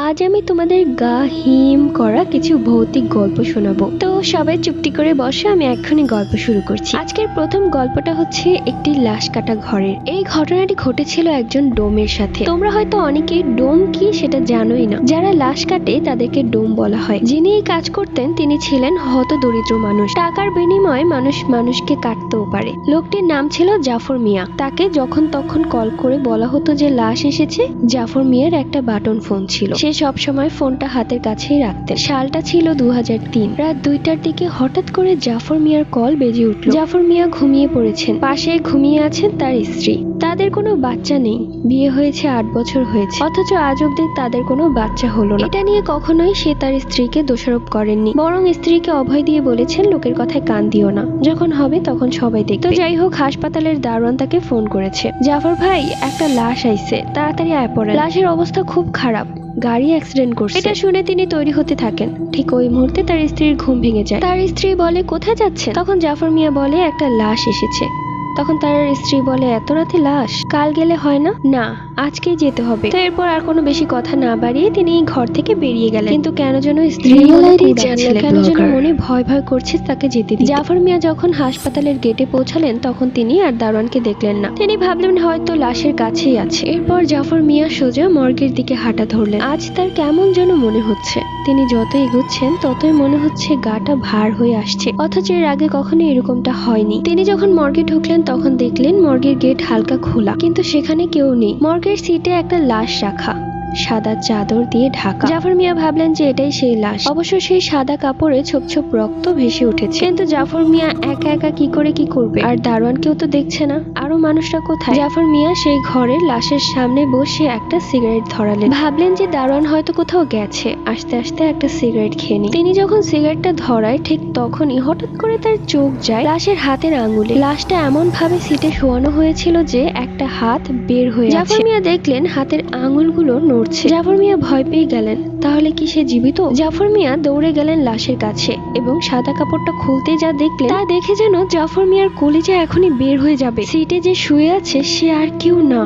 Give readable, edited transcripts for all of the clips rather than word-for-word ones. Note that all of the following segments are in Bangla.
আজ আমি তোমাদের গা হিম করা কিছু ভৌতিক গল্প শোনাবো। তো সবাই চুপটি করে বসে, আমি এক্ষুনি গল্প শুরু করছি। আজকের প্রথম গল্পটা হচ্ছে একটি লাশ কাটা ঘরের। এই ঘটনাটি ঘটেছিল একজন ডোমের সাথে। তোমরা হয়তো অনেকেই ডোম কি সেটা জানোই না। যারা লাশ কাটে তাদেরকে ডোম বলা হয়। যিনি এই কাজ করতেন তিনি ছিলেন হতদরিদ্র মানুষ। টাকার বিনিময়ে মানুষ মানুষকে কাটতেও পারে। লোকটির নাম ছিল জাফর মিয়া। তাকে যখন তখন কল করে বলা হতো যে লাশ এসেছে। জাফর মিয়ার একটা বাটন ফোন ছিল। সে সবসময় ফোনটা হাতের কাছেই রাখতেন। সালটা ছিল 2003। রাত 2টার দিকে হঠাৎ করে জাফর মিয়ার কল বেজে উঠল। জাফর মিয়া ঘুমিয়ে পড়েছেন। পাশে ঘুমিয়ে আছেন তার স্ত্রী। তাদের কোনো বাচ্চা নেই। বিয়ে হয়েছে 8 বছর হয়েছে, অথচ আজ অব্দি তাদের কোনো বাচ্চা হলো না। এটা নিয়ে কখনোই সে তার স্ত্রীকে দোষারোপ করেননি, বরং স্ত্রীকে অভয় দিয়ে বলেছেন লোকের কথায় কান দিও না, যখন হবে তখন সবাই দেখবে। তো যাই হোক, হাসপাতালের দারোয়ান তাকে ফোন করেছে। জাফর ভাই, একটা লাশ আইছে, তাড়াতাড়ি আয় পড়েন। লাশের অবস্থা খুব খারাপ, গাড়ি অ্যাক্সিডেন্ট করছে। এটা শুনে তিনি তৈরি হতে থাকেন। ঠিক ওই মুহূর্তে তার স্ত্রীর ঘুম ভেঙে যায়। তার স্ত্রী বলে, কোথায় যাচ্ছেন? তখন জাফর মিয়া বলে, একটা লাশ এসেছে। তখন তার স্ত্রী বলে, এত রাতে লাশ? কাল গেলে হয় না? না, আজকেই যেতে হবে। তো এরপর আর কোনো বেশি কথা না বাড়িয়ে তিনি ঘর থেকে বেরিয়ে গেলেন। কিন্তু কেন যেন স্ত্রী কেন যেন মনে ভয় ভয় করছে তাকে যেতে দিতে। জাফর মিয়া যখন হাসপাতালের গেটে পৌঁছালেন তখন তিনি আর দারোয়ানকে দেখলেন না। তিনি ভাবলেন হয়তো লাশের কাছেই আছে। এরপর জাফর মিয়া সোজা মর্গের দিকে হাঁটা ধরলেন। আজ তার কেমন যেন মনে হচ্ছে। তিনি যত এগোচ্ছেন ততই মনে হচ্ছে গাটা ভার হয়ে আসছে, অথচ এর আগে কখনো এরকমটা হয়নি। তিনি যখন মর্গে ঢুকলেন তখন দেখলেন মর্গের গেট হালকা খোলা, কিন্তু সেখানে কেউ নেই। মর্গের সিটে একটা লাশ রাখা, সাদা চাদর দিয়ে ঢাকা। জাফর মিয়া ভাবলেন যে এটাই সেই লাশ। অবশ্য সেই সাদা কাপড়ে ছোপ ছোপ রক্ত ভেসে উঠেছে। কিন্তু জাফর মিয়া একা একা কি করে কি করবে? আর দারোয়ান কেউ তো দেখছে না। আরো মানুষরা কোথায়? জাফর মিয়া সেই ঘরের লাশের সামনে বসে একটা সিগারেট ধরালেন। ভাবলেন যে দারোয়ান হয়তো কোথাও গেছে, আস্তে আস্তে একটা সিগারেট খেয়ে নি। তিনি যখন সিগারেটটা ধরায় ঠিক তখনই হঠাৎ করে তার চোখ যায় লাশের হাতের আঙুলে। লাশটা এমন ভাবে সিটে শোয়ানো হয়েছিল যে একটা হাত বের হয়ে আছে। জাফর মিয়া দেখলেন হাতের আঙুলগুলো নড়ছে। জাফর মিয়া ভয় পেয়ে গেলেন, তাহলে কি সে জীবিত? জাফর মিয়া দৌড়ে গেলেন লাশের কাছে এবং সাদা কাপড়টা খুলতে যা দেখলেন তা দেখে যেন জাফর মিয়ার কলিজা এখনই বের হয়ে যাবে। সিটে যে শুয়ে আছে সে আর কেউ না,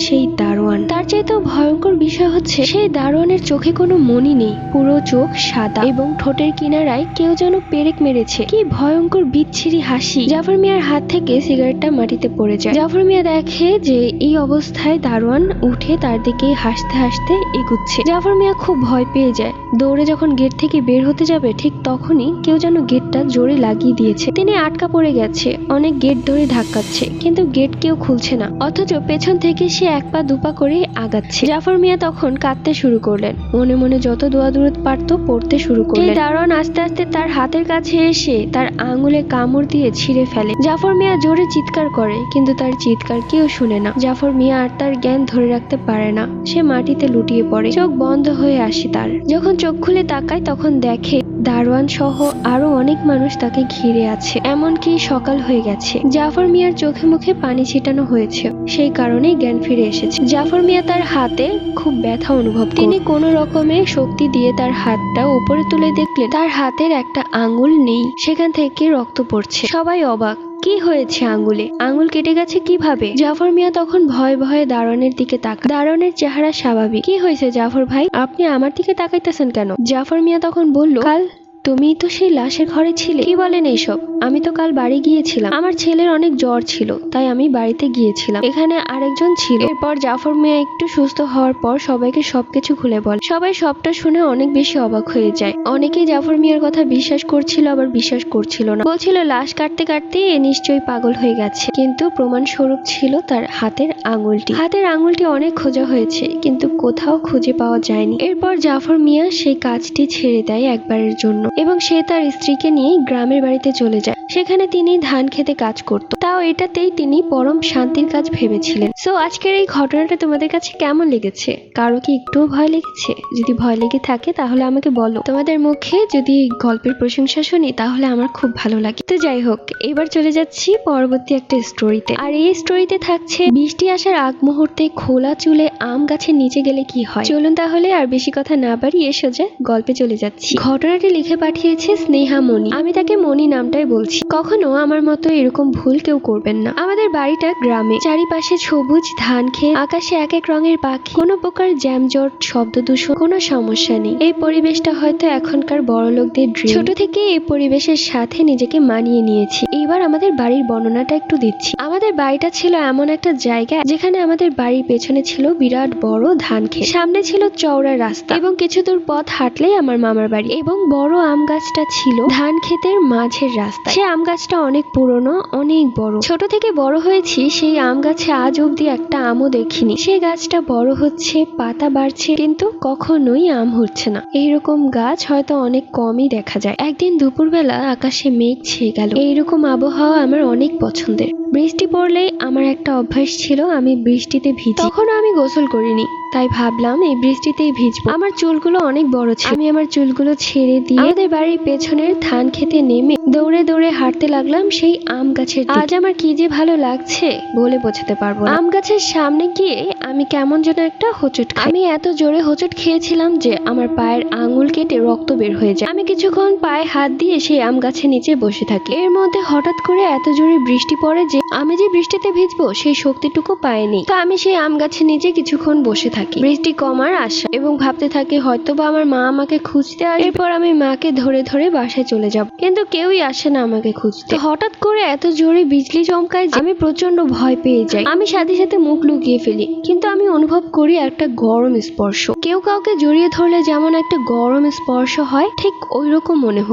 সেই দারোয়ান। তার চাইতেও ভয়ঙ্কর বিষয় হচ্ছে সেই দারোয়ানের চোখে কোনো মনি নেই। পুরো চোখ সাদা এবং ঠোঁটের কিনারায় কেউ যেন পেরেক মেরেছে। কি ভয়ঙ্কর বিচ্ছিরি হাসি। জাফর মিয়ার হাত থেকে সিগারেটটা মাটিতে পড়ে যায়। জাফর মিয়া দেখে যে এই অবস্থায় দারোয়ান উঠে তার দিকে হাসতে হাসতে এগুচ্ছে। জাফর মিয়া খুব ভয় পেয়ে যায়। দৌড়ে যখন গেট থেকে বের হতে যাবে ঠিক তখনই কেউ যেন গেটটা জোরে লাগিয়ে দিয়েছে। তিনি আটকা পড়ে গেছে। অনেক গেট ধরে ধাক্কাচ্ছে, কিন্তু গেট কেউ খুলছে না। অথচ পেছন থেকে সে এক পা দুপা করে আগাচ্ছে। জাফর মিয়া তখন কাঁদতে শুরু করলেন। মনে মনে যত দোয়া দূরত পারত পড়তে শুরু করলেন। দারোয়ান আস্তে আস্তে তার হাতের কাছে এসে তার আঙুলে কামড় দিয়ে ছিঁড়ে ফেলে। জাফর মিয়া জোরে চিৎকার করে, কিন্তু তার চিৎকার কেউ শুনে না। জাফর মিয়া আর তার জ্ঞান ধরে রাখতে পারে না। সে মাটিতে লুটিয়ে পড়ে। চোখ বন্ধ হয়ে আসে তার। যখন চোখ খুলে তাকায় তখন দেখে দারোয়ান সহ আরো অনেক মানুষ তাকে ঘিরে আছে। এমনকি সকাল হয়ে গেছে। জাফর মিয়ার চোখে মুখে পানি ছিটানো হয়েছে, সেই কারণেই জ্ঞান ফিরে এসেছে। জাফর মিয়া তার হাতে খুব ব্যথা অনুভব করেন। তিনি কোনো রকমের শক্তি দিয়ে তার হাতটা উপরে তুলে দেখলেন তার হাতের একটা আঙ্গুল নেই, সেখান থেকে রক্ত পড়ছে। সবাই অবাক, কি হয়েছে আঙ্গুলে? আঙ্গুল কেটে গেছে কিভাবে? জাফর মিয়া তখন ভয়ে ভয়ে দারোয়ানের দিকে তাকায়। দারোয়ানের চেহারা স্বাভাবিক। কি হয়েছে জাফর ভাই, আপনি আমার দিকে তাকাইতেছেন কেন? জাফর মিয়া তখন বলল, কাল তুমি তো সেই লাশের ঘরে ছিলে। কি বলেন এইসব? আমি তো কাল বাড়ি গিয়েছিলাম। আমার ছেলের অনেক জ্বর ছিল, তাই আমি বাড়িতে গিয়েছিলাম। এখানে আরেকজন ছিল। এরপর জাফর মিয়া একটু সুস্থ হওয়ার পর সবাইকে সবকিছু খুলে বলে। সবাই সবটা শুনে অনেক বেশি অবাক হয়ে যায়। অনেকেই জাফর মিয়ার কথা বিশ্বাস করছিল, আবার বিশ্বাস করছিল না। বলছিল লাশ কাটতে কাটতে এ নিশ্চয়ই পাগল হয়ে গেছে। কিন্তু প্রমাণ স্বরূপ ছিল তার হাতের আঙুলটি। হাতের আঙুলটি অনেক খোঁজা হয়েছে, কিন্তু কোথাও খুঁজে পাওয়া যায়নি। এরপর জাফর মিয়া সেই কাজটি ছেড়ে দেয় একবারের জন্য এবং সে তার স্ত্রীকে নিয়ে গ্রামের বাড়িতে চলে যায়। সেখানে তিনি ধান খেতে কাজ করত। তাও এটাতেই তিনি পরম শান্তির কাজ ভেবেছিলেন। সো আজকের এই ঘটনাটা তোমাদের কাছে কেমন লেগেছে? কারো কি একটুও ভয় লেগেছে? যদি ভয় লেগে থাকে তাহলে আমাকে বলো। তোমাদের মুখে যদি গল্পের প্রশংসা শুনি তাহলে আমার খুব ভালো লাগে। তো যাই হোক, এবার চলে যাচ্ছি পরবর্তী একটা স্টোরিতে। আর এই স্টোরিতে থাকছে বৃষ্টি আসার আগ মুহূর্তে খোলা চুলে আম গাছের নিচে গেলে কি হয়। চলুন তাহলে আর বেশি কথা না বাড়িয়ে সোজা গল্পে চলে যাচ্ছি। ঘটনাটি লিখে পাঠিয়েছে স্নেহা মনি। আমি তাকে মনি নামটাই বলছি। কখনো আমার মতো এরকম ভুল কেউ কেউ করবেন না। আমাদের বাড়িটা গ্রামে, চারিপাশে সবুজ ধান ক্ষেত, আকাশে এক এক রঙের পাখি, কোনো প্রকার জ্যামজট, শব্দ দূষণ, কোনো সমস্যা নেই। এই পরিবেশটা হয়তো এখনকার বড়লোকদের ড্রিম। ছোট থেকে এই পরিবেশের সাথে নিজেকে মানিয়ে নিয়েছি। এইবার আমাদের বাড়ির বর্ণনাটা একটু দিচ্ছি। আমাদের বাড়িটা ছিল এমন একটা জায়গা যেখানে আমাদের বাড়ির পেছনে ছিল বিরাট বড় ধান ক্ষেত, সামনে ছিল চওড়া রাস্তা এবং কিছু দূর পথ হাঁটলেই আমার মামার বাড়ি, এবং বড় আম গাছটা ছিল ধান ক্ষেতের মাঝের রাস্তা। সে আম গাছটা অনেক পুরনো, অনেক বড়। ছোট থেকে বড় হয়েছি সেই আম গাছে আজ অব্দি একটা আমও দেখিনি। সেই গাছটা বড় হচ্ছে, পাতা বাড়ছে, কিন্তু কখনোই আম হচ্ছে না। এইরকম গাছ হয়তো অনেক কমই দেখা যায়। একদিন দুপুরবেলা আকাশে মেঘ ছেয়ে গেল। এইরকম আবহাওয়া আমার অনেক পছন্দের। বৃষ্টি পড়লেই আমার একটা অভ্যাস ছিল, আমি বৃষ্টিতে ভিজি। তখন আমি গোসল করিনি, তাই ভাবলাম এই বৃষ্টিতেই ভিজবো। আমার চুলগুলো অনেক বড় ছিল। আমি আমার চুলগুলো ছেড়ে দিয়ে আমাদের বাড়ির পেছনের ধান খেতে নেমে দৌড়ে দৌড়ে হাঁটতে লাগলাম সেই আম গাছের দিকে। আজ আমার কি যে ভালো লাগছে বলে বোঝাতে পারবো না। আম গাছের সামনে গিয়ে আমি কেমন যেন একটা হোঁচট খাই। আমি এত জোরে হোঁচট খেয়েছিলাম যে আমার পায়ের আঙুল কেটে রক্ত বের হয়ে যায়। আমি কিছুক্ষণ পায়ে হাত দিয়ে সেই আম গাছের নিচে বসে থাকি। এর মধ্যে হঠাৎ করে এত জোরে বৃষ্টি পড়ে যে আমি যে বৃষ্টিতে ভিজবো সেই শক্তিটুকু পাইনি। তো আমি সেই আম গাছের নিচে কিছুক্ষণ বসে থাকি, বৃষ্টি কমার আশা, এবং ভাবতে থাকি হয়তো বা আমার মা আমাকে খুঁজতে আসবে। এরপর আমি মাকে ধরে ধরে বাসায় চলে যাব, কিন্তু কেউই আসে না আমাকে খুঁজতে। হঠাৎ করে এত জোরে বিজলি চমকায় যে আমি প্রচন্ড ভয় পেয়ে যাই। আমি সাথে সাথে মুখ লুকিয়ে ফেলি, কিন্তু আমি অনুভব করি একটা গরম স্পর্শ। কেউ কাউকে জড়িয়ে ধরলে যেমন একটা গরম স্পর্শ হয়, ঠিক ওই রকম মনে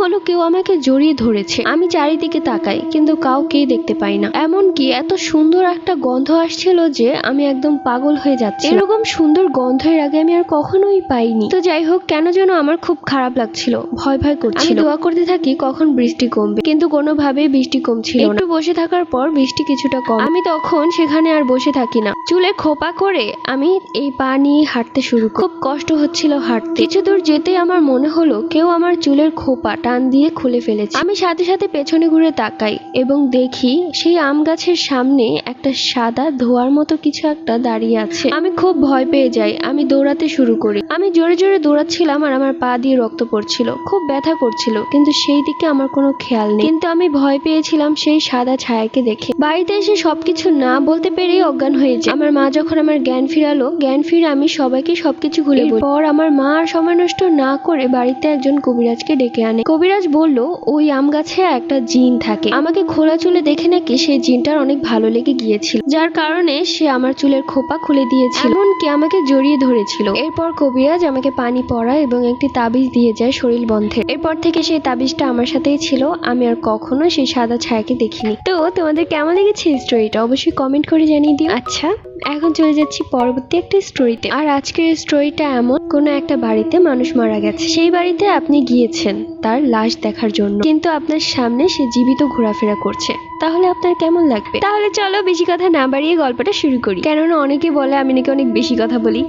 হলো কেউ আমাকে জড়িয়ে ধরেছে। আমি চারিদিকে তাকাই, কিন্তু কাউকেই দেখতে পাই না। এমনকি এত সুন্দর একটা গন্ধ আসছিল যে আমি একদম পাগল হয়ে যাচ্ছি। এরকম সুন্দর গন্ধের আগে আমি আর কখনোই পাইনি। তো যাই হোক, কেন যেন আমার খুব খারাপ লাগছিল, ভয় ভয় করছিল। আমি দোয়া করতে থাকি কখন বৃষ্টি কমবে, কিন্তু কোনোভাবেই বৃষ্টি কমছিল না। একটু বসে থাকার পর বৃষ্টি কিছুটা কম। আমি তখন সেখানে আর বসে থাকি না, চুলে খোপা করে আমি এই পা নিয়ে হাঁটতে শুরু করি। খুব কষ্ট হচ্ছিল হাঁটতে। কিছু দূর যেতেই আমার মনে হলো কেউ আমার চুলের খোপা টান দিয়ে খুলে ফেলেছে। আমি সাথে সাথে পেছনে ঘুরে তাকাই এবং দেখি সেই আম গাছের সামনে একটা সাদা ধোয়ার মতো কিছু একটা দাঁড়িয়ে আছে। আমি খুব ভয় পেয়ে যাই। আমি দৌড়াতে শুরু করি। আমি জোরে জোরে দৌড়াচ্ছিলাম আর আমার পা দিয়ে রক্ত পড়ছিল, খুব ব্যথা করছিল, কিন্তু সেই দিকে আমার কোনো খেয়াল নেই। কিন্তু আমি ভয় পেয়েছিলাম সেই সাদা ছায়াকে দেখে। বাড়িতে এসে সবকিছু না বলতে পেরেই অজ্ঞান হয়ে যায়। আমার মা যখন আমার জ্ঞান ফিরালো, জ্ঞান ফিরে আমি সবাইকে সবকিছু খুলে বলি। পর আমার মা আর সময় নষ্ট না করে বাড়িতে একজন কবিরাজকে ডেকে আনে। কবিরাজ বলল ওই আম গাছে একটা জিন থাকে। আমাকে খোলা চুলে দেখে নাকি সেই জিনটার অনেক ভালো লেগে গিয়েছিল, যার কারণে সে আমার চুলের খোপা খুলে দিয়েছিল, এমনকি আমাকে জড়িয়ে ধরেছিল। এরপর কবিরাজ আমাকে পানি পড়া এবং একটি তাবিজ দিয়ে যায় শরীর বন্ধের। এরপর থেকে সেই তাবিজটা আমার সাথেই ছিল। আমি আর কখনো সেই সাদা ছায়াকে দেখিনি। তো তোমাদের কেমন লেগেছে স্টোরিটা অবশ্যই কমেন্ট করে জানিয়ে দিও। আচ্ছা, এখন চলে যাচ্ছি পরবর্তী একটা স্টোরিতে। আর আজকের স্টোরিটা এমন, কোনো একটা বাড়িতে মানুষ মারা গেছে। সেই বাড়িতে আপনি গিয়েছেন তার লাশ দেখার জন্য, কিন্তু আপনার সামনে সে জীবিত ঘোরাফেরা করছে। তাহলে আপনার কেমন লাগবে? তাহলে চলো বেশি কথা না বাড়িয়ে গল্পটা শুরু করি, কেননা অনেকে বলে আমি নাকি অনেক বেশি কথা বলি।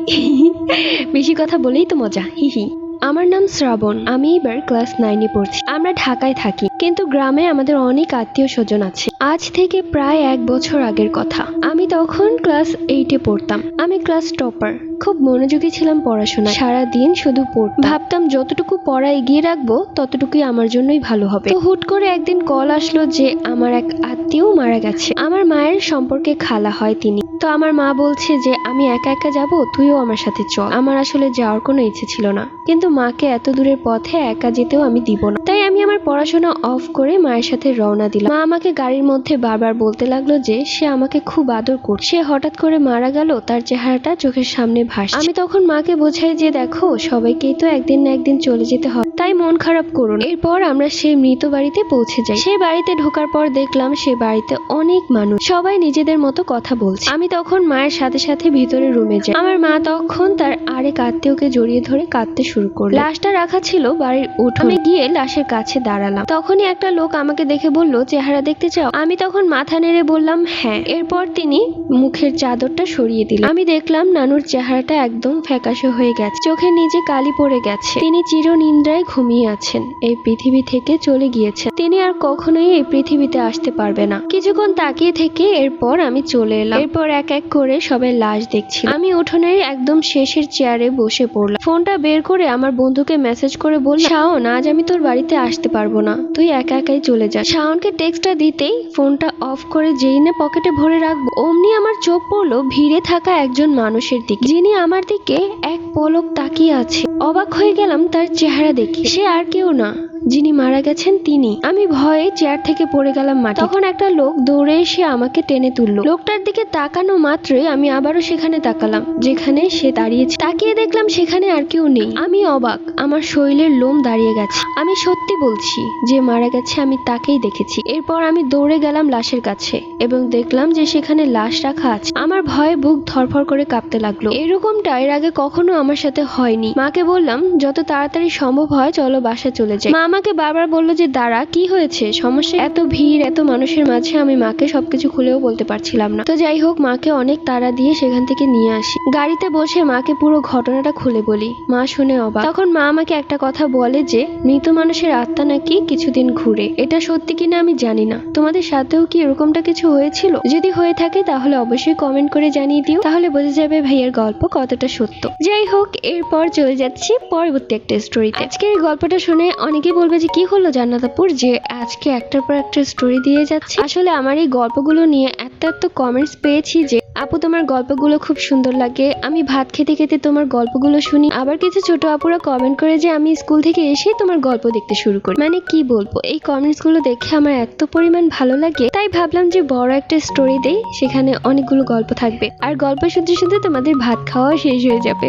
বেশি কথা বলেই তো মজা, হিহি। আমার নাম শ্রাবণ। আমি এবার ক্লাস 9-এ পড়ছি। আমরা ঢাকায় থাকি, কিন্তু গ্রামে আমাদের অনেক আত্মীয় স্বজন আছে। আজ থেকে প্রায় 1 বছর আগের কথা। আমি তখন ক্লাস 8-এ পড়তাম। আমি ক্লাস টপার। খুব মনোযোগী ছিলাম পড়াশোনায়। সারাদিন শুধু পড়তাম। ভাবতাম যতটুকু পড়া এগিয়ে রাখবো ততটুকুই আমার জন্যই ভালো হবে। তো হুট করে একদিন কল আসলো যে আমার এক আত্মীয় মারা গেছে। আমার মায়ের সম্পর্কে খালা হয় তিনি। তো আমার মা বলছে যে আমি একা একা যাব, তুইও আমার সাথে চল। আমার আসলে যাওয়ার কোনো ইচ্ছে ছিল না, কিন্তু মাকে এত দূরের পথে একা যেতেও আমি দিব না। তাই আমি আমার পড়াশোনা অফ করে মায়ের সাথে রওনা দিলাম। মা আমাকে গাড়ির মধ্যে বারবার বলতে লাগলো যে সে আমাকে খুব আদর করছে। সে হঠাৎ করে মারা গেল, তার চেহারাটা চোখের সামনে ভাসছে। আমি তখন মাকে বোঝাই যে দেখো, সবাইকেই তো একদিন না একদিন চলে যেতে হবে, তাই মন খারাপ করুন। এরপর আমরা সেই মৃত বাড়িতে পৌঁছে যাই। সেই বাড়িতে ঢোকার পর দেখলাম সে বাড়িতে অনেক মানুষ, সবাই নিজেদের মতো কথা বলছে। আমি তখন মায়ের সাথে সাথে ভিতরে রুমে যাই। আমার মা তখন তার আরেক আত্মীয়কে জড়িয়ে ধরে কাঁদতে শুরু করলো। লাশটা রাখা ছিল বাড়ির উঠোনে। গিয়ে লাশের কাছে দাঁড়ালাম। তখনই একটা লোক আমাকে দেখে বলল, চেহারা দেখতে চাও? আমি তখন মাথা নেড়ে বললাম হ্যাঁ। এরপর তিনি মুখের চাদরটা সরিয়ে দিলেন। আমি দেখলাম নানুর চেহারাটা একদম ফ্যাকাশে হয়ে গেছে, চোখের নিচে কালি পড়ে গেছে। তিনি চিরনিদ্রায় ঘুমিয়ে আছেন, এই পৃথিবী থেকে চলে গিয়েছেন। তিনি আর কখনোই এই পৃথিবীতে আসতে পারবে না। কিছুক্ষণ তাকিয়ে থেকে এরপর আমি চলে এলাম। এরপর এক এক করে সবাই লাশ দেখছি। আমি উঠোনের একদম শেষের চেয়ারে বসে পড়লাম। ফোনটা বের করে আমার বন্ধুকে মেসেজ করে বললাম, শাওন, আজ আমি তোর বাড়িতে আসতে পারবো না, তুই একা একাই চলে যা। শাওনকে টেক্সটটা দিতেই ফোনটা অফ করে যেই না পকেটে ভরে রাখবো, অমনি আমার চোখ পড়লো ভিড়ে থাকা একজন মানুষের দিকে, যিনি আমার দিকে এক পলক তাকিয়ে আছে। অবাক হয়ে গেলাম তার চেহারা দেখে। সে আর কেউ না, যিনি মারা গেছেন তিনি। আমি ভয়ে চেয়ার থেকে পড়ে গেলাম মাটি। তখন একটা লোক দৌড়ে এসে আমাকে টেনে তুললো। লোকটার দিকে তাকানো মাত্রই আমি আবারও সেখানে তাকালাম যেখানে সে দাঁড়িয়েছে। তাকিয়ে দেখলাম সেখানে আর কেউ নেই। আমি অবাক, আমার শরীরের লোম দাঁড়িয়ে গেছে। আমি সত্যি বলছি, যে মারা গেছে আমি তাকেই দেখেছি। এরপর আমি দৌড়ে গেলাম লাশের কাছে এবং দেখলাম যে সেখানে লাশ রাখা আছে। আমার ভয়ে বুক ধরফর করে কাঁপতে লাগলো। এরকমটা এর আগে কখনো আমার সাথে হয়নি। মাকে বললাম যত তাড়াতাড়ি সম্ভব হয় চলো বাসায় চলে যাই। মা আমাকে বারবার বললো যে দাঁড়া, কি হয়েছে, সমস্যা? এত ভিড়, এত মানুষের মাঝে আমি মাকে সবকিছু খুলেও বলতে পারছিলাম না। তো যাই হোক, মাকে অনেক তাড়া দিয়ে সেখান থেকে নিয়ে আসি। গাড়িতে বসে মাকে পুরো ঘটনাটা খুলে বলি। মা শুনে অবাক। তখন মা আমাকে একটা কথা বলে যে মৃত মানুষের আত্মা নাকি কিছুদিন ঘুরে। এটা সত্যি কিনা আমি জানি না। তোমাদের সাথেও কি এরকমটা কিছু হয়েছিল? যদি হয়ে থাকে তাহলে অবশ্যই কমেন্ট করে জানিয়ে দিও, তাহলে বোঝা যাবে ভাইয়ের গল্প কতটা সত্য। যাই হোক, এরপর চলে যাচ্ছি পরবর্তী একটা স্টোরিতে। আজকের এই গল্পটা শুনে অনেকে বলবে যে কি হলো জান্নাত আপুর, যে আজকে একটার পর একটা স্টোরি দিয়ে যাচ্ছে। আসলে আমার এই গল্পগুলো নিয়ে এত কমেন্টস পেয়েছি যে আপু তোমার গল্পগুলো খুব সুন্দর লাগে, আমি ভাত খেতে খেতে তোমার গল্পগুলো শুনি। আবার কিছু ছোট আপুরা কমেন্ট করে যে আমি স্কুল থেকে এসে তোমার গল্প দেখতে শুরু করি। মানে কি বলবো, এই কমেন্টস গুলো দেখে আমার এত পরিমাণ ভালো লাগে, তাই ভাবলাম যে বড় একটা স্টোরি দেই, সেখানে অনেকগুলো গল্প থাকবে আর গল্প শুনতে শুনতে তোমাদের ভাত খাওয়া শেষ হয়ে যাবে।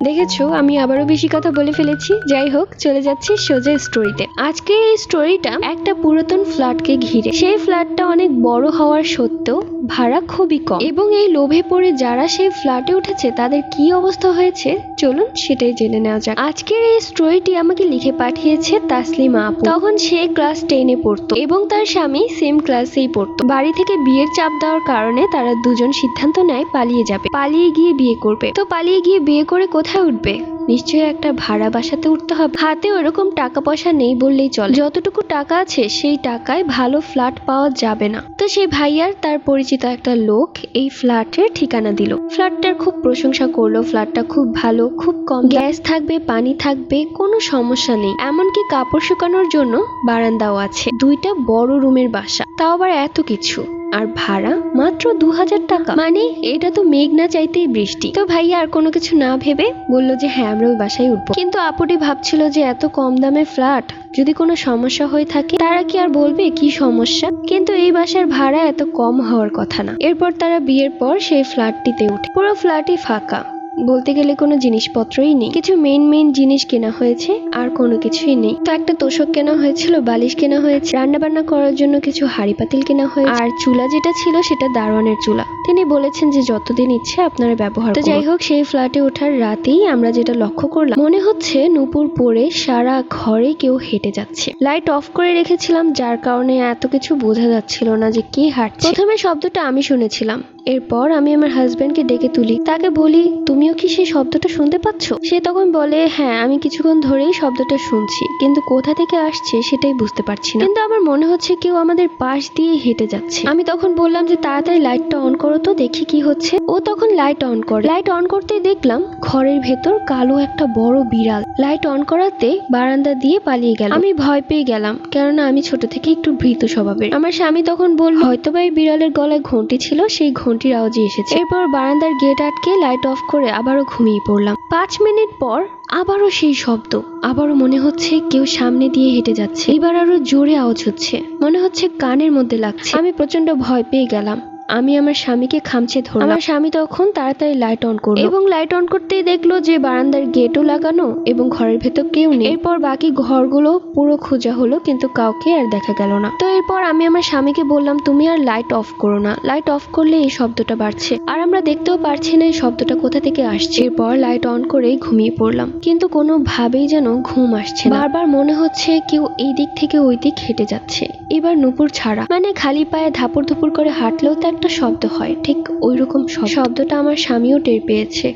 দেখেছো, আমি আবারও বেশি কথা বলে ফেলেছি। যাই হোক, চলে যাচ্ছি সোজা স্টোরিতে। আজকের এই স্টোরিটা একটা পুরাতন ফ্ল্যাটকে ঘিরে। সেই ফ্ল্যাটটা অনেক বড় হওয়ার সত্ত্বেও ভাড়া খুবই কম, এবং এই লোভে পড়ে যারা সেই ফ্ল্যাটে উঠেছে তাদের কি অবস্থা হয়েছে চলুন সেটাই জেনে নেওয়া যাক। আজকের এই স্টোরিটি আমাকে লিখে পাঠিয়েছে তাসলিমা আপু। তখন সে ক্লাস 10-এ পড়তো এবং তার স্বামী সেম ক্লাসেই পড়তো। বাড়ি থেকে বিয়ের চাপ দেওয়ার কারণে তারা দুজন সিদ্ধান্ত নেয় পালিয়ে যাবে, পালিয়ে গিয়ে বিয়ে করবে। তো পালিয়ে গিয়ে বিয়ে করে কোথায় উঠবে? নিশ্চয়ই একটা ভাড়া বাসাতে উঠতে হবে। হাতে ওরকম টাকা পয়সা নেই বললেই চলে। যতটুকু টাকা আছে সেই টাকায় ভালো ফ্ল্যাট পাওয়া যাবে না। তো সেই ভাইয়ার তার পরিচিত একটা লোক এই ফ্ল্যাটের ঠিকানা দিল। ফ্ল্যাটটার খুব প্রশংসা করলো, ফ্ল্যাটটা খুব ভালো, খুব কম গ্যাস থাকবে, পানি থাকবে, কোনো সমস্যা নেই। এমনকি কাপড় শুকানোর জন্য বারান্দাও আছে। 2টা বড় রুমের বাসা, তাও আবার এত কিছু। আর ভাড়া মাত্র 2000 টাকা। মানে এটা তো মেঘ না চাইতেই বৃষ্টি। তো ভাইয়া আর কোনো কিছু না ভেবে বললো যে হ্যাঁ আমরা ওই বাসায় উঠবো। কিন্তু আপুটি ভাবছিল যে এত কম দামে ফ্ল্যাট, যদি কোনো সমস্যা হয়ে থাকে তারা কি আর বলবে কি সমস্যা। কিন্তু এই বাসার ভাড়া এত কম হওয়ার কথা না। এরপর তারা বিয়ের পর সেই ফ্ল্যাটটিতে উঠে। পুরো ফ্ল্যাটই ফাঁকা, বলতে গেলে কোনো জিনিসপত্রই নেই। কিছু মেইন জিনিস কেনা হয়েছে, আর কোনো কিছুই নেই। তো একটা তোষক কেনা হয়েছিল, বালিশ কেনা হয়েছে, রান্না বান্না করার জন্য কিছু হাঁড়ি পাতিল কেনা হয়েছে, আর চুলা যেটা ছিল সেটা দারোয়ানের চুলা। তিনি বলেছেন যে যতদিন ইচ্ছে আপনারা ব্যবহার করুন। তো যাই হোক, সেই ফ্ল্যাটে ওঠার রাতেই আমরা যেটা লক্ষ্য করলাম, মনে হচ্ছে নূপুর পরে সারা ঘরে কেউ হেঁটে যাচ্ছে। লাইট অফ করে রেখেছিলাম, যার কারণে এত কিছু বোঝা যাচ্ছিল না যে কে হাঁটছে। প্রথমে শব্দটা আমি শুনেছিলাম, এরপর আমি আমার হাজবেন্ডকে ডেকে তুলি। তাকে বলি তুমিও কি সেই শব্দটা শুনতে পাচ্ছ? সে তখন বলে হ্যাঁ আমি কিছুক্ষণ ধরেই শব্দটা শুনছি, কিন্তু কোথা থেকে আসছে সেটাই বুঝতে পারছি না, কিন্তু আমার মনে হচ্ছে কেউ আমাদের পাশ দিয়ে হেঁটে যাচ্ছে। আমি তখন বললাম যে তাড়াতাড়ি লাইটটা অন করো তো, দেখি কি হচ্ছে। ও তখন লাইট অন করে। লাইট অন করতেই দেখলাম ঘরের ভেতর কালো একটা বড় বিড়াল। লাইট অন করাতে বারান্দা দিয়ে পালিয়ে গেল। আমি ভয় পেয়ে গেলাম, কেননা আমি ছোট থেকে একটু ভীতু স্বভাবের। আমার স্বামী তখন বলল হয়তোবা এই বিড়ালের গলায় ঘন্টি ছিল, সেই ঘন্টির আওয়াজই এসেছে। এরপর বারান্দার গেট আটকে লাইট অফ করে আবারও ঘুমিয়ে পড়লাম। 5 মিনিট পর আবারও সেই শব্দ। আবারও মনে হচ্ছে কেউ সামনে দিয়ে হেঁটে যাচ্ছে। এবার আরো জোরে আওয়াজ হচ্ছে, মনে হচ্ছে কানের মধ্যে লাগছে। আমি প্রচন্ড ভয় পেয়ে গেলাম। আমি আমার স্বামীকে খামচে ধরলাম। আমার স্বামী তখন তাড়াতাড়ি লাইট অন করলো এবং লাইট অন করতেই দেখলো যে বারান্দার গেটও লাগানো এবং ঘরের ভেতর কেউ নেই। এরপর বাকি ঘরগুলো পুরো খোঁজা হলো, কিন্তু কাউকে আর দেখা গেল না। তো এরপর আমি আমার স্বামীকে বললাম তুমি আর লাইট অফ করো না, লাইট অফ করলে এই শব্দটা বাড়ছে, আর আমরা দেখতেও পারছি না এই শব্দটা কোথা থেকে আসছে। এরপর লাইট অন করেই ঘুমিয়ে পড়লাম, কিন্তু কোনোভাবেই যেন ঘুম আসছে না। বারবার মনে হচ্ছে কেউ এই দিক থেকে ওই দিক হেঁটে যাচ্ছে। এবার নূপুর ছাড়া, মানে খালি পায়ে ধাপুর ধুপুর করে হাঁটলেও তো একটা শব্দ হয়, ঠিক ওইরকম শব্দটা আমার স্বামীও টের পেয়েছে।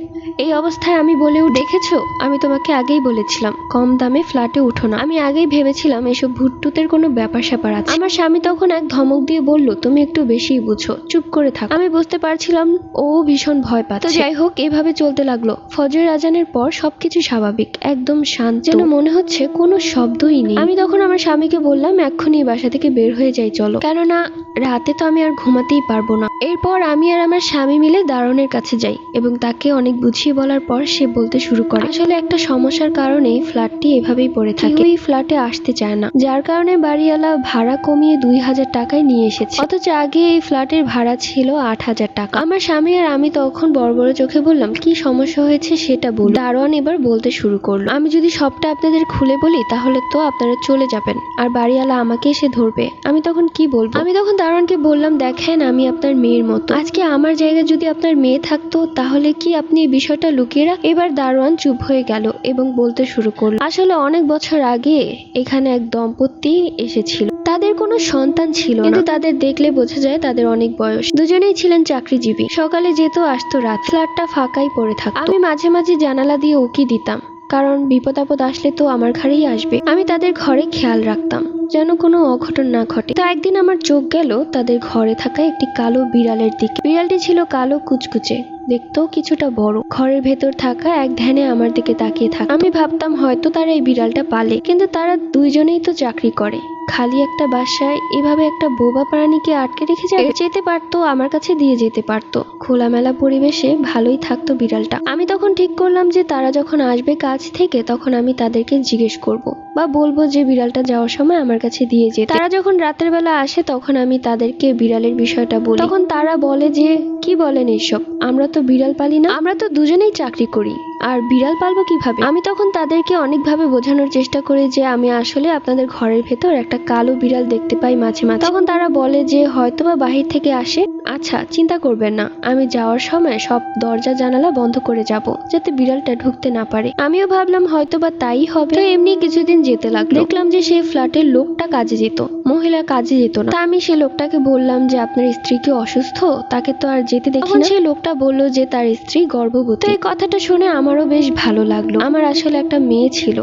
এই অবস্থায় আমি বলেও, দেখেছো, আমি তোমাকে আগেই বলেছিলাম কম দামে ফ্ল্যাটে উঠো না। আমি আগেই ভেবেছিলাম এসব ভুটটুতের কোনো ব্যাপার স্যাপার আছে। আমার স্বামী তখন এক ধমক দিয়ে বলল, তুমি একটু বেশিই বুঝো, চুপ করে থাকো। আমি বুঝতে পারছিলাম ও ভীষণ ভয় পাচ্ছে। তো যাই হোক, এভাবে চলতে লাগলো। ফজরের আজানের পর সবকিছু স্বাভাবিক, একদম শান্ত, যেন মনে হচ্ছে কোনো শব্দই নেই। আমি তখন আমার স্বামীকে বললাম, এক্ষুনি বাসা থেকে বের হয়ে যাই চলো, কেননা রাতে তো আমি আর ঘুমাতেই পারবো না। এরপর আমি আর আমার স্বামী মিলে দারোয়ানের কাছে যাই এবং তাকে অনেক বুঝিয়ে বলার পর সে বলতে শুরু করে, আসলে একটা সমস্যার কারণে ফ্ল্যাটটি এভাবেই পড়ে থাকে, ওই ফ্ল্যাটে আসতে চায় না, যার কারণে বাড়িওয়ালা ভাড়া কমিয়ে 2000 টাকায় নিয়ে এসেছে, অথচ আগে এই ফ্ল্যাটের ভাড়া ছিল 8000 টাকা। আমার স্বামী আর আমি তখন বড় বড় চোখে বললাম, কি সমস্যা হয়েছে সেটা বল। দারোয়ান এবার বলতে শুরু করলো, আমি যদি সবটা আপনাদের খুলে বলি তাহলে তো আপনারা চলে যাবেন আর বাড়িওয়ালা আমাকে এসে ধরবে। আমি তখন কি বলবো? আমি তখন দারোয়ানকে বললাম, দেখেন আমি আপনার মেয়ের মতো, আজকে আমার জায়গায় যদি আপনার মেয়ে থাকতো তাহলে কি আপনি এই বিষয়টা লুকিয়ে রাখ? এবার দারোয়ান চুপ হয়ে গেল এবং বলতে শুরু করলো, আসলে অনেক বছর আগে এখানে এক দম্পতি এসেছিল, তাদের কোনো সন্তান ছিল না, কিন্তু তাদের দেখলে বোঝা যায় তাদের অনেক বয়স। দুজনেই ছিলেন চাকরিজীবী, সকালে যেত আসতো রাত, ফ্ল্যাটটা ফাঁকাই পড়ে থাকতো। আমি মাঝে মাঝে জানালা দিয়ে উকি দিতাম, কারণ বিপদ আপদ আসলে তো আমার ঘরেই আসবে। আমি তাদের ঘরে খেয়াল রাখতাম যেন কোনো অঘটন না ঘটে। তো একদিন আমার চোখ গেল তাদের ঘরে থাকা একটি কালো বিড়ালের দিকে। বিড়ালটি ছিল কালো কুচকুচে, দেখতেও কিছুটা বড়। ঘরের ভেতর থাকা এক ধ্যানে আমার দিকে তাকিয়ে থাকতো। আমি ভাবতাম হয়তো তারা এই বিড়ালটা পালে, কিন্তু তারা দুইজনেই তো চাকরি করে, খালি একটা বাসায় এভাবে একটা বোবা প্রাণীকে আটকে রেখে যাবে? যেতে পারতো, আমার কাছে দিয়ে যেতে পারতো, খোলামেলা পরিবেশে ভালোই থাকতো বিড়ালটা। আমি তখন ঠিক করলাম যে তারা যখন আসবে কাজ থেকে তখন আমি তাদেরকে জিজ্ঞেস করব বা বলবো যে বিড়ালটা যাওয়ার সময় আমার কাছে দিয়ে যেতে। তারা যখন রাতের বেলা আসে তখন আমি তাদেরকে বিড়ালের বিষয়টা বলি। তখন তারা বলে যে, কি বলেন এসব, আমরা তো বিড়াল পালি না, আমরা তো দুজনেই চাকরি করি, আর বিড়াল পালবো কিভাবে? আমি তখন তাদেরকে অনেকভাবে বোঝানোর চেষ্টা করি যে আমি আসলে আপনাদের ঘরের ভেতর একটা কালো বিড়াল দেখতে পাই মাঝে মাঝে। তখন তারা বলে যে হয়তোবা বাহির থেকে আসে। আচ্ছা, চিন্তা করবেন না, আমি যাওয়ার সময় সব দরজা জানালা বন্ধ করে যাব যাতে বিড়ালটা ঢুকতে না পারে। আমিও ভাবলাম হয়তোবা তাই হবে। তো এমনি কিছুদিন যেতে লাগলো। দেখলাম যে সেই ফ্ল্যাটের লোকটা কাজে যেত, মহিলা কাজে যেত না। তা আমি সেই লোকটাকে বললাম যে আপনার স্ত্রী কি অসুস্থ, তাকে তো আর যেতে দেখি না। সেই লোকটা বললো যে তার স্ত্রী গর্ভবতী। এই কথাটা শুনে আমারও বেশ ভালো লাগলো। আমার আসলে একটা মেয়ে ছিল,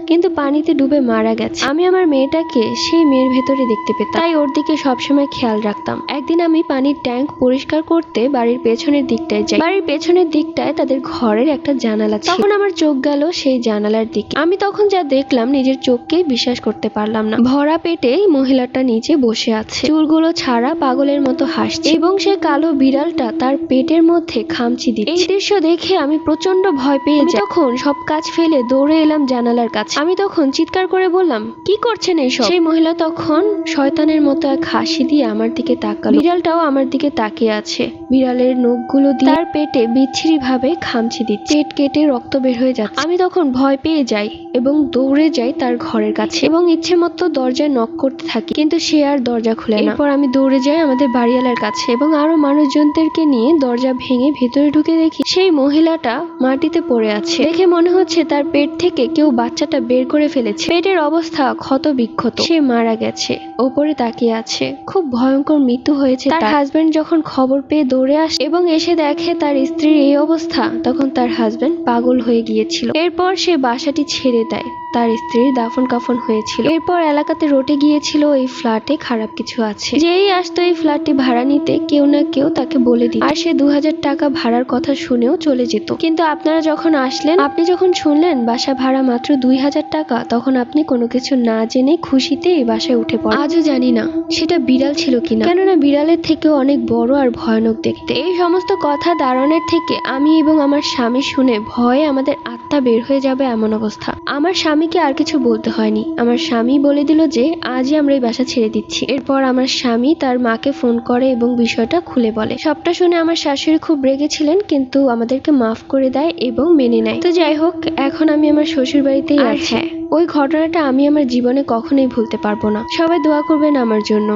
কিন্তু পানিতে ডুবে মারা গেছে। আমি আমার মেয়েটাকে সেই মেয়ের ভেতরে দেখতে পেতাম, তাই ওর দিকে সবসময় খেয়াল রাখতাম। একদিন আমি পানির ট্যাঙ্ক পরিষ্কার করতে বাড়ির পেছনের দিকটায় যাই। বাড়ির পেছনের দিকটায় তাদের ঘরের একটা জানালা ছিল। তখন আমার চোখ গেল সেই জানালার দিকে। আমি তখন যা দেখলাম নিজের চোখকে বিশ্বাস করতে পারলাম না। ভরা পেটে মহিলাটা নিচে বসে আছে, চুলগুলো ছাড়া পাগলের মতো হাসছে এবং সে কালো বিড়ালটা তার পেটের মধ্যে খামচি দিচ্ছে। এই দৃশ্য দেখে আমি প্রচন্ড ভয় পেয়ে যাই। তখন সব কাজ ফেলে দৌড়ে এলাম জানালার কাছে। আমি তখন চিৎকার করে বললাম, কি করছেন এইসব? সেই মহিলা তখন শয়তানের মতো এক হাসি দিয়ে আমার দিকে তাকালো। বিড়ালটাও আমার দিকে তাকিয়ে আছে। বিড়ালের নখগুলো দিয়ে তার পেটে বিচ্ছিরি ভাবে খামচি দিচ্ছে, পেট কেটে রক্ত বের হয়ে যাচ্ছে। আমি তখন ভয় পেয়ে যাই এবং দৌড়ে যাই তার ঘরের কাছে এবং ইচ্ছে মতো দরজায় নক করতে থাকি, কিন্তু সে আর দরজা খুলে না। এরপর আমি দৌড়ে যাই আমাদের বাড়িওয়ালার কাছে এবং আরো মানুষজনদেরকে নিয়ে দরজা ভেঙে ভেতরে ঢুকে দেখি সেই মহিলাটা মাটিতে পড়ে আছে। দেখে মনে হচ্ছে তার পেট থেকে কেউ বাচ্চাটা বের করে ফেলেছে। পেটের অবস্থা ক্ষত বিক্ষত, সে মারা গেছে, ওপরে তাকিয়ে আছে। খুব ভয়ঙ্কর মৃত্যু হয়েছে। তার হাজবেন্ড যখন খবর পেয়ে দৌড়ে আসে এবং এসে দেখে তার স্ত্রীর এই অবস্থা, তখন তার হাজবেন্ড পাগল হয়ে গিয়েছিল। এরপর সে বাসাটি ছেড়ে দেয়। তার স্ত্রীর দাফন কাফন হয়েছিল। এরপর এলাকাতে রটে গিয়েছিল এই ফ্ল্যাটে খারাপ কিছু আছে। যেই আসতো এই ফ্ল্যাটটি ভাড়া নিতে কেউ না কেউ তাকে বলে দিত, আর সে 2000 টাকা ভাড়ার কথা শুনেও চলে যেত। কিন্তু আপনারা যখন আসলেন, আপনি যখন শুনলেন বাসা ভাড়া মাত্র 2000 টাকা, তখন আপনি কোনো কিছু না জেনে খুশিতে এই বাসায় উঠে পড়েন। আজও জানি না সেটা বিড়াল ছিল কিনা, কেননা বিড়ালের থেকেও অনেক বড় আর ভয়ানক দেখতে। এই সমস্ত কথা দারোয়ানের থেকে আমি এবং আমার স্বামী শুনে ভয়ে আমাদের আত্মা বের হয়ে যাবে এমন অবস্থা। আমার স্বামীকে আর কিছু বলতে হয়নি, আমার স্বামী বলে দিল যে আজই আমরা এই বাসা ছেড়ে দিচ্ছি। এরপর আমার স্বামী তার মাকে ফোন করে এবং বিষয়টা খুলে বলে। সবটা শুনে আমার শাশুড়ি খুব রেগেছিলেন, কিন্তু আমাদেরকে মাফ করে দেয় এবং মেনে নেয়। তো যাই হোক, এখন আমি আমার শ্বশুর বাড়িতেই আছি। ওই ঘটনাটা আমি আমার জীবনে কখনোই ভুলতে পারবো না। সবাই দোয়া করবেন আমার জন্য।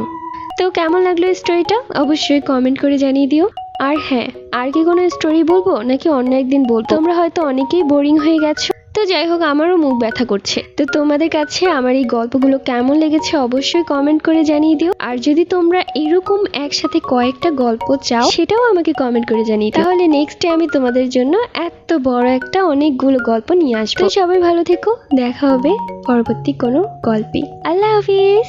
তো কেমন লাগলো স্টোরিটা অবশ্যই কমেন্ট করে জানিয়ে দিও। আর হ্যাঁ, আর কি কোনো স্টোরি বলবো নাকি অন্য একদিন বলবো? তোমরা হয়তো অনেকেই বোরিং হয়ে গেছো, তো যাই হোক, আমারও মুখ ব্যথা করছে। তো তোমাদের কাছে আমার এই গল্পগুলো কেমন লেগেছে অবশ্যই কমেন্ট করে জানিয়ে দিও। আর যদি তোমরা এরকম একসাথে কয়েকটা গল্প চাও সেটাও আমাকে কমেন্ট করে জানিয়ে দিও, তাহলে নেক্সট টাইম আমি তোমাদের জন্য এত বড় একটা অনেকগুলো গল্প নিয়ে আসবো। তো সবাই ভালো থেকো, দেখা হবে পরবর্তী কোনো গল্পে। আল্লাহ হাফিজ।